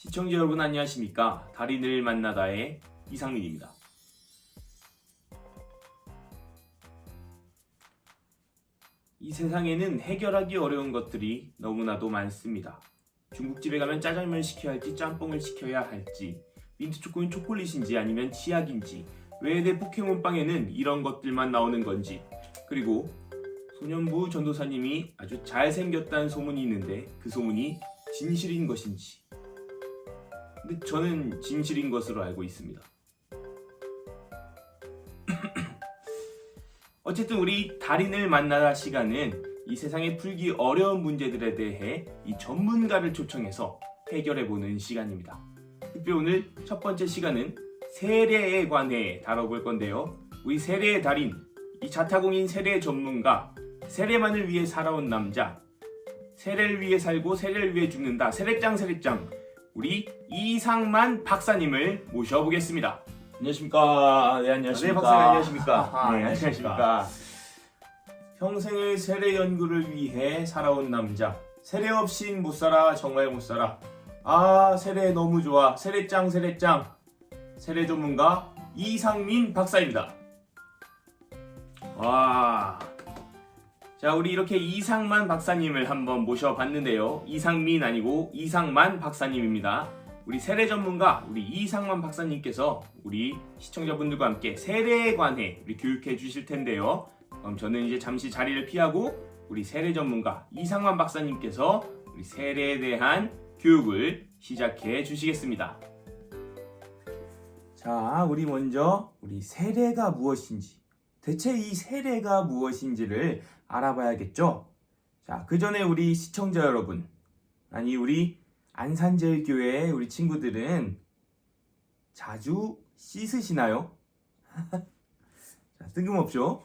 시청자 여러분 안녕하십니까? 달인을 만나다의 이상민입니다. 이 세상에는 해결하기 어려운 것들이 너무나도 많습니다. 중국집에 가면 짜장면 시켜야 할지 짬뽕을 시켜야 할지, 민트초코는 초콜릿인지 아니면 치약인지, 왜 내 포켓몬빵에는 이런 것들만 나오는 건지, 그리고 소년부 전도사님이 아주 잘생겼다는 소문이 있는데 그 소문이 진실인 것인지. 근데 저는 진실인 것으로 알고 있습니다. 어쨌든 우리 달인을 만나다 시간은 이 세상에 풀기 어려운 문제들에 대해 이 전문가를 초청해서 해결해보는 시간입니다. 특별히 오늘 첫 번째 시간은 세례에 관해 다뤄볼 건데요. 우리 세례의 달인, 이 자타공인 세례 전문가, 세례만을 위해 살아온 남자, 세례를 위해 살고 세례를 위해 죽는다, 세례짱 우리 이상만 박사님을 모셔보겠습니다. 안녕하십니까. 네, 안녕하십니까. 네, 박사님 안녕하십니까. 네, 안녕하십니까. 평생을 세례 연구를 위해 살아온 남자. 세례 없인 못 살아, 정말 못 살아. 아, 세례 너무 좋아. 세례짱. 세례 전문가 이상민 박사입니다. 와. 자, 우리 이렇게 이상만 박사님을 한번 모셔봤는데요. 이상민 아니고 이상만 박사님입니다. 우리 세례 전문가 우리 이상만 박사님께서 우리 시청자분들과 함께 세례에 관해 우리 교육해 주실 텐데요. 그럼 저는 이제 잠시 자리를 피하고 우리 세례 전문가 이상만 박사님께서 우리 세례에 대한 교육을 시작해 주시겠습니다. 자, 우리 먼저 우리 세례가 무엇인지, 대체 이 세례가 무엇인지를 알아봐야겠죠? 자, 그 전에 우리 시청자 여러분, 아니 우리 안산제일교회 우리 친구들은 자주 씻으시나요? 자, 뜬금없죠?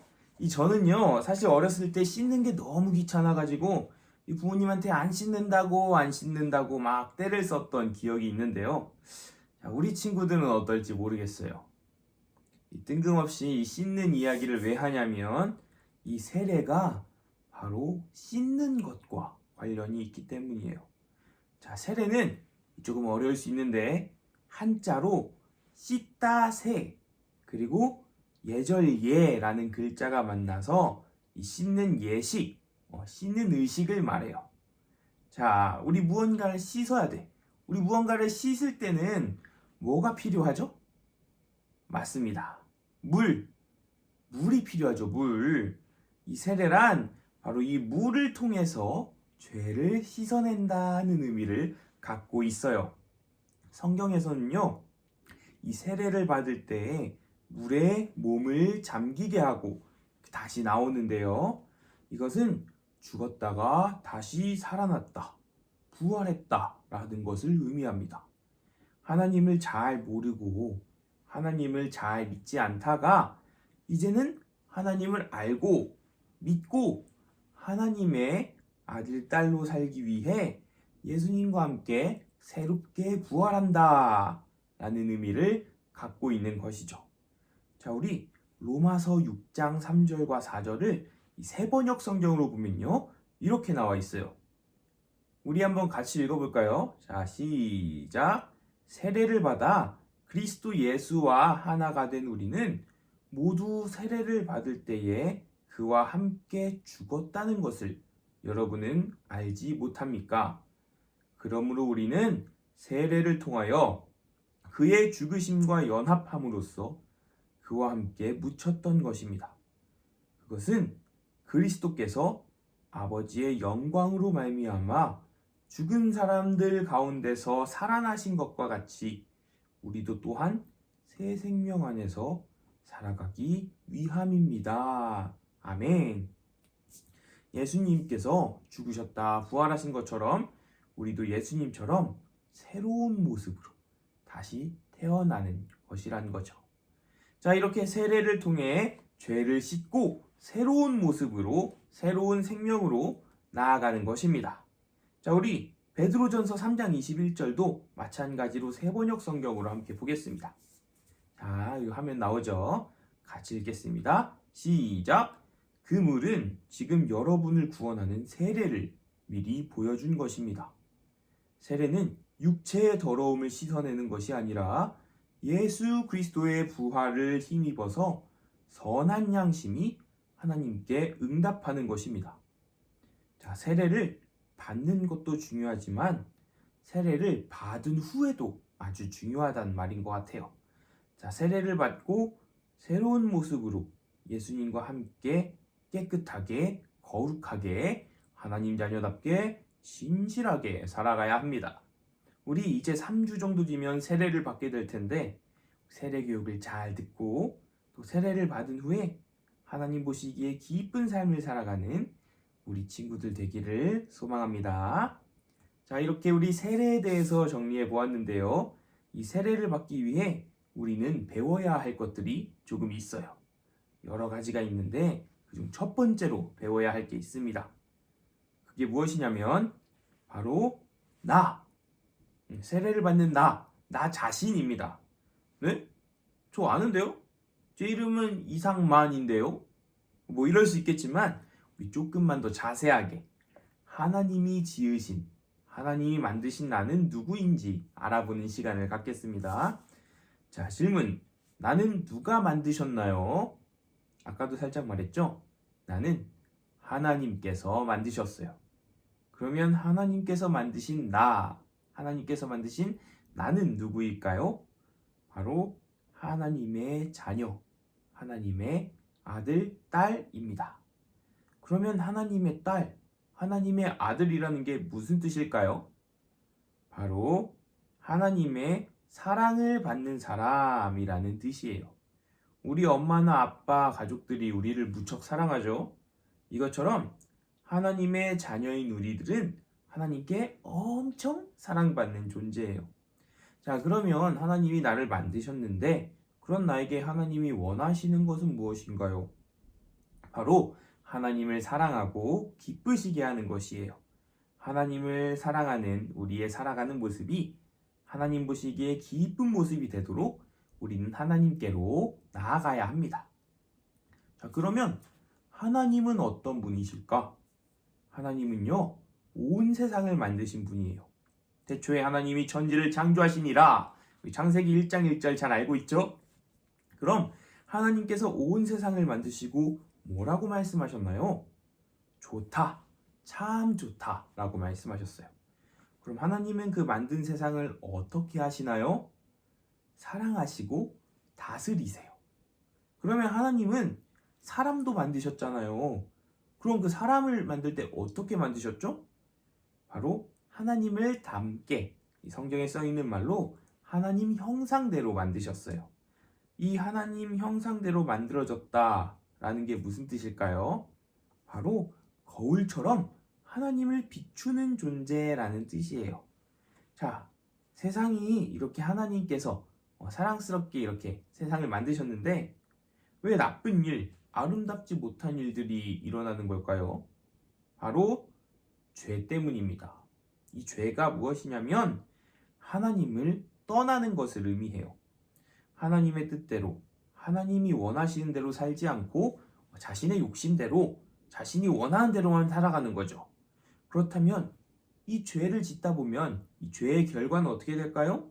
저는요 사실 어렸을 때 씻는 게 너무 귀찮아가지고 이 부모님한테 안 씻는다고 막 떼를 썼던 기억이 있는데요. 자, 우리 친구들은 어떨지 모르겠어요. 뜬금없이 이 씻는 이야기를 왜 하냐면 이 세례가 바로 씻는 것과 관련이 있기 때문이에요. 자, 세례는 조금 어려울 수 있는데 한자로 씻다 세 그리고 예절예라는 글자가 만나서 이 씻는 예식, 씻는 의식을 말해요. 자, 우리 무언가를 씻어야 돼. 우리 무언가를 씻을 때는 뭐가 필요하죠? 맞습니다. 물이 필요하죠. 물. 이 세례란 바로 이 물을 통해서 죄를 씻어낸다는 의미를 갖고 있어요. 성경에서는요, 이 세례를 받을 때 물에 몸을 잠기게 하고 다시 나오는데요. 이것은 죽었다가 다시 살아났다, 부활했다 라는 것을 의미합니다. 하나님을 잘 모르고 하나님을 잘 믿지 않다가 이제는 하나님을 알고 믿고 하나님의 아들, 딸로 살기 위해 예수님과 함께 새롭게 부활한다 라는 의미를 갖고 있는 것이죠. 자, 우리 로마서 6장 3절과 4절을 세번역 성경으로 보면요, 이렇게 나와 있어요. 우리 한번 같이 읽어볼까요? 자, 시작. 세례를 받아 그리스도 예수와 하나가 된 우리는 모두 세례를 받을 때에 그와 함께 죽었다는 것을 여러분은 알지 못합니까? 그러므로 우리는 세례를 통하여 그의 죽으심과 연합함으로써 그와 함께 묻혔던 것입니다. 그것은 그리스도께서 아버지의 영광으로 말미암아 죽은 사람들 가운데서 살아나신 것과 같이 우리도 또한 새 생명 안에서 살아가기 위함입니다. 아멘. 예수님께서 죽으셨다 부활하신 것처럼 우리도 예수님처럼 새로운 모습으로 다시 태어나는 것이란 거죠. 자, 이렇게 세례를 통해 죄를 씻고 새로운 모습으로, 새로운 생명으로 나아가는 것입니다. 자, 우리 베드로전서 3장 21절도 마찬가지로 세번역 성경으로 함께 보겠습니다. 자, 이거 화면 나오죠? 같이 읽겠습니다. 시작! 그 물은 지금 여러분을 구원하는 세례를 미리 보여준 것입니다. 세례는 육체의 더러움을 씻어내는 것이 아니라 예수 그리스도의 부활을 힘입어서 선한 양심이 하나님께 응답하는 것입니다. 자, 세례를 받는 것도 중요하지만 세례를 받은 후에도 아주 중요하다는 말인 것 같아요. 자, 세례를 받고 새로운 모습으로 예수님과 함께 깨끗하게 거룩하게 하나님 자녀답게 신실하게 살아가야 합니다. 우리 이제 3주 정도 뒤면 세례를 받게 될 텐데 세례 교육을 잘 듣고 또 세례를 받은 후에 하나님 보시기에 기쁜 삶을 살아가는 우리 친구들 되기를 소망합니다. 자, 이렇게 우리 세례에 대해서 정리해 보았는데요. 이 세례를 받기 위해 우리는 배워야 할 것들이 조금 있어요. 여러 가지가 있는데 그중 첫 번째로 배워야 할 게 있습니다. 그게 무엇이냐면 바로 세례를 받는 나 자신입니다. 네? 저 아는데요? 제 이름은 이상만인데요? 뭐 이럴 수 있겠지만 우리 조금만 더 자세하게 하나님이 지으신 하나님이 만드신 나는 누구인지 알아보는 시간을 갖겠습니다. 자, 질문. 나는 누가 만드셨나요? 아까도 살짝 말했죠? 나는 하나님께서 만드셨어요. 그러면 하나님께서 만드신 하나님께서 만드신 나는 누구일까요? 바로 하나님의 자녀, 하나님의 아들, 딸입니다. 그러면 하나님의 딸, 하나님의 아들이라는 게 무슨 뜻일까요? 바로 하나님의 사랑을 받는 사람이라는 뜻이에요. 우리 엄마나 아빠, 가족들이 우리를 무척 사랑하죠. 이것처럼 하나님의 자녀인 우리들은 하나님께 엄청 사랑받는 존재예요. 자, 그러면 하나님이 나를 만드셨는데 그런 나에게 하나님이 원하시는 것은 무엇인가요? 바로 하나님을 사랑하고 기쁘시게 하는 것이에요. 하나님을 사랑하는 우리의 살아가는 모습이 하나님 보시기에 기쁜 모습이 되도록 우리는 하나님께로 나아가야 합니다. 자, 그러면 하나님은 어떤 분이실까? 하나님은요, 온 세상을 만드신 분이에요. 태초에 하나님이 천지를 창조하시니라. 창세기 1장 1절 잘 알고 있죠? 그럼 하나님께서 온 세상을 만드시고 뭐라고 말씀하셨나요? 좋다, 참 좋다 라고 말씀하셨어요. 그럼 하나님은 그 만든 세상을 어떻게 하시나요? 사랑하시고 다스리세요. 그러면 하나님은 사람도 만드셨잖아요. 그럼 그 사람을 만들 때 어떻게 만드셨죠? 바로 하나님을 닮게, 이 성경에 써 있는 말로 하나님 형상대로 만드셨어요. 이 하나님 형상대로 만들어졌다라는 게 무슨 뜻일까요? 바로 거울처럼 하나님을 비추는 존재라는 뜻이에요. 자, 세상이 이렇게 하나님께서 사랑스럽게 이렇게 세상을 만드셨는데 왜 나쁜 일, 아름답지 못한 일들이 일어나는 걸까요? 바로 죄 때문입니다. 이 죄가 무엇이냐면 하나님을 떠나는 것을 의미해요. 하나님의 뜻대로, 하나님이 원하시는 대로 살지 않고 자신의 욕심대로, 자신이 원하는 대로만 살아가는 거죠. 그렇다면 이 죄를 짓다 보면 이 죄의 결과는 어떻게 될까요?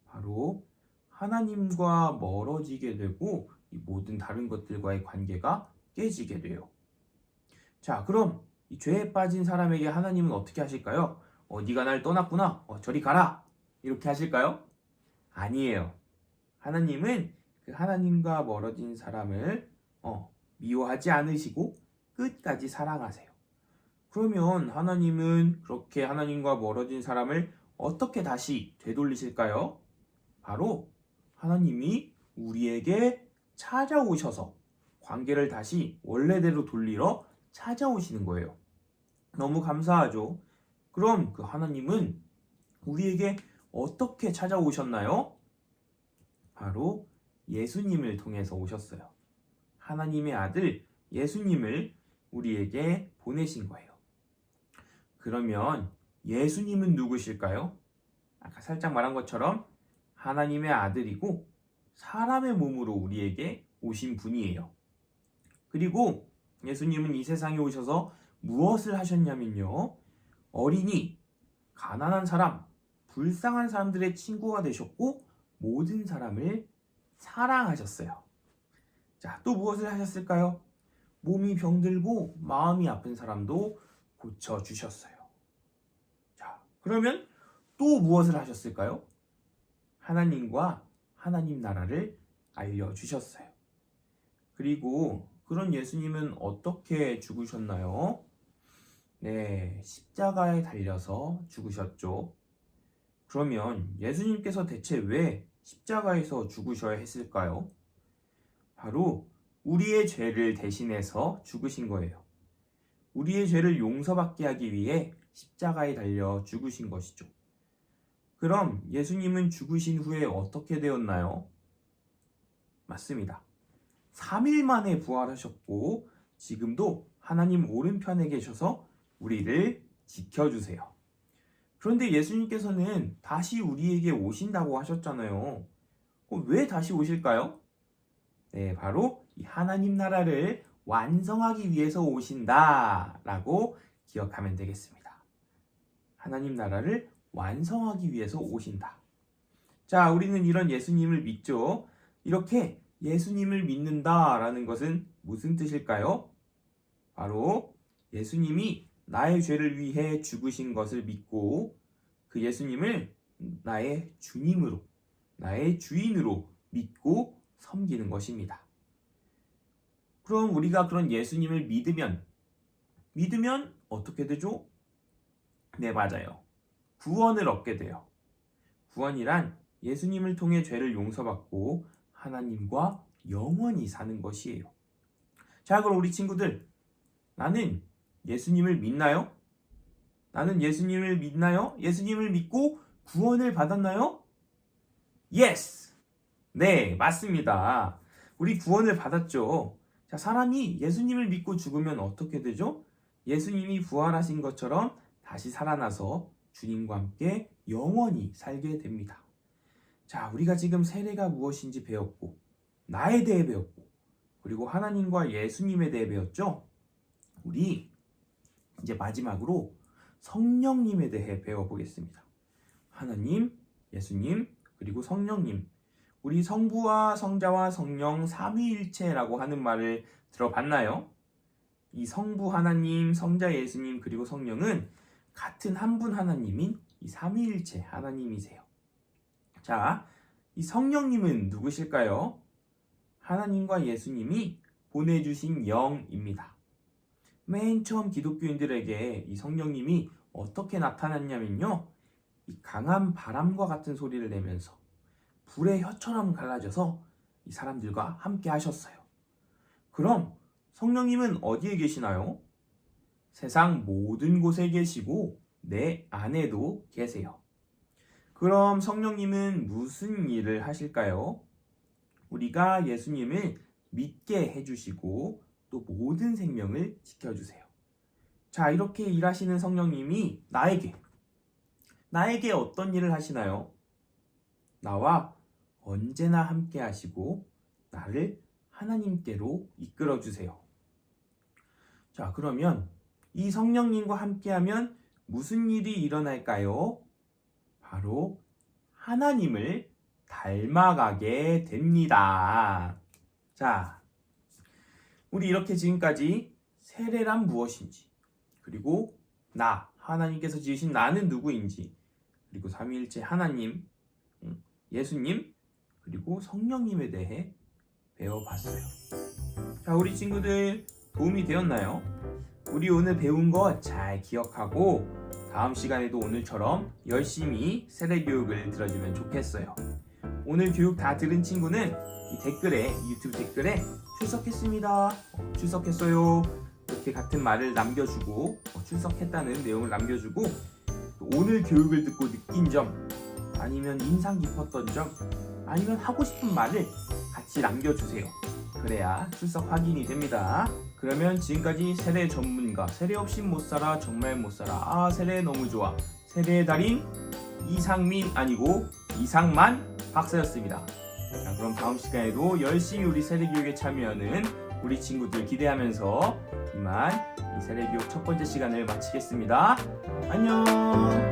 바로 하나님과 멀어지게 되고 이 모든 다른 것들과의 관계가 깨지게 돼요. 자, 그럼 이 죄에 빠진 사람에게 하나님은 어떻게 하실까요? 네가 날 떠났구나. 저리 가라. 이렇게 하실까요? 아니에요. 하나님은 그 하나님과 멀어진 사람을 미워하지 않으시고 끝까지 사랑하세요. 그러면 하나님은 그렇게 하나님과 멀어진 사람을 어떻게 다시 되돌리실까요? 바로 하나님이 우리에게 찾아오셔서 관계를 다시 원래대로 돌리러 찾아오시는 거예요. 너무 감사하죠? 그럼 그 하나님은 우리에게 어떻게 찾아오셨나요? 바로 예수님을 통해서 오셨어요. 하나님의 아들 예수님을 우리에게 보내신 거예요. 그러면 예수님은 누구실까요? 아까 살짝 말한 것처럼 하나님의 아들이고 사람의 몸으로 우리에게 오신 분이에요. 그리고 예수님은 이 세상에 오셔서 무엇을 하셨냐면요. 어린이, 가난한 사람, 불쌍한 사람들의 친구가 되셨고 모든 사람을 사랑하셨어요. 자, 또 무엇을 하셨을까요? 몸이 병들고 마음이 아픈 사람도 고쳐주셨어요. 자, 그러면 또 무엇을 하셨을까요? 하나님과 하나님 나라를 알려주셨어요. 그리고 그런 예수님은 어떻게 죽으셨나요? 네, 십자가에 달려서 죽으셨죠. 그러면 예수님께서 대체 왜 십자가에서 죽으셔야 했을까요? 바로 우리의 죄를 대신해서 죽으신 거예요. 우리의 죄를 용서받게 하기 위해 십자가에 달려 죽으신 것이죠. 그럼 예수님은 죽으신 후에 어떻게 되었나요? 맞습니다. 3일 만에 부활하셨고 지금도 하나님 오른편에 계셔서 우리를 지켜주세요. 그런데 예수님께서는 다시 우리에게 오신다고 하셨잖아요. 그럼 왜 다시 오실까요? 네, 바로 이 하나님 나라를 완성하기 위해서 오신다라고 기억하면 되겠습니다. 하나님 나라를 완성하기 위해서 오신다. 자, 우리는 이런 예수님을 믿죠. 이렇게 예수님을 믿는다라는 것은 무슨 뜻일까요? 바로 예수님이 나의 죄를 위해 죽으신 것을 믿고 그 예수님을 나의 주님으로, 나의 주인으로 믿고 섬기는 것입니다. 그럼 우리가 그런 예수님을 믿으면 어떻게 되죠? 네, 맞아요. 구원을 얻게 돼요. 구원이란 예수님을 통해 죄를 용서받고 하나님과 영원히 사는 것이에요. 자, 그럼 우리 친구들, 나는 예수님을 믿나요? 나는 예수님을 믿나요? 예수님을 믿고 구원을 받았나요? Yes! 네, 맞습니다. 우리 구원을 받았죠. 자, 사람이 예수님을 믿고 죽으면 어떻게 되죠? 예수님이 부활하신 것처럼 다시 살아나서 주님과 함께 영원히 살게 됩니다. 자, 우리가 지금 세례가 무엇인지 배웠고, 나에 대해 배웠고, 그리고 하나님과 예수님에 대해 배웠죠? 우리 이제 마지막으로 성령님에 대해 배워보겠습니다. 하나님, 예수님, 그리고 성령님. 우리 성부와 성자와 성령 삼위일체라고 하는 말을 들어봤나요? 이 성부 하나님, 성자 예수님, 그리고 성령은 같은 한 분 하나님인 이 삼위일체 하나님이세요. 자, 이 성령님은 누구실까요? 하나님과 예수님이 보내주신 영입니다. 맨 처음 기독교인들에게 이 성령님이 어떻게 나타났냐면요. 이 강한 바람과 같은 소리를 내면서 불의 혀처럼 갈라져서 이 사람들과 함께 하셨어요. 그럼 성령님은 어디에 계시나요? 세상 모든 곳에 계시고 내 안에도 계세요. 그럼 성령님은 무슨 일을 하실까요? 우리가 예수님을 믿게 해주시고 또 모든 생명을 지켜주세요. 자, 이렇게 일하시는 성령님이 나에게 어떤 일을 하시나요? 나와 언제나 함께 하시고 나를 하나님께로 이끌어 주세요. 자, 그러면 이 성령님과 함께하면 무슨 일이 일어날까요? 바로 하나님을 닮아가게 됩니다. 자, 우리 이렇게 지금까지 세례란 무엇인지, 그리고 하나님께서 지으신 나는 누구인지, 그리고 삼위일체 하나님, 예수님, 그리고 성령님에 대해 배워봤어요. 자, 우리 친구들 도움이 되었나요? 우리 오늘 배운 거 잘 기억하고 다음 시간에도 오늘처럼 열심히 세례 교육을 들어주면 좋겠어요. 오늘 교육 다 들은 친구는 이 유튜브 댓글에 출석했습니다, 출석했어요, 이렇게 같은 말을 남겨주고 출석했다는 내용을 남겨주고 오늘 교육을 듣고 느낀 점, 아니면 인상 깊었던 점, 아니면 하고 싶은 말을 같이 남겨주세요. 그래야 출석 확인이 됩니다. 그러면 지금까지 세례 전문가, 세례 없이 못 살아, 정말 못 살아, 세례 너무 좋아, 세례의 달인 이상민 아니고 이상만 박사였습니다. 자, 그럼 다음 시간에도 열심히 우리 세례 교육에 참여하는 우리 친구들 기대하면서 이만 이 세례 교육 첫 번째 시간을 마치겠습니다. 안녕.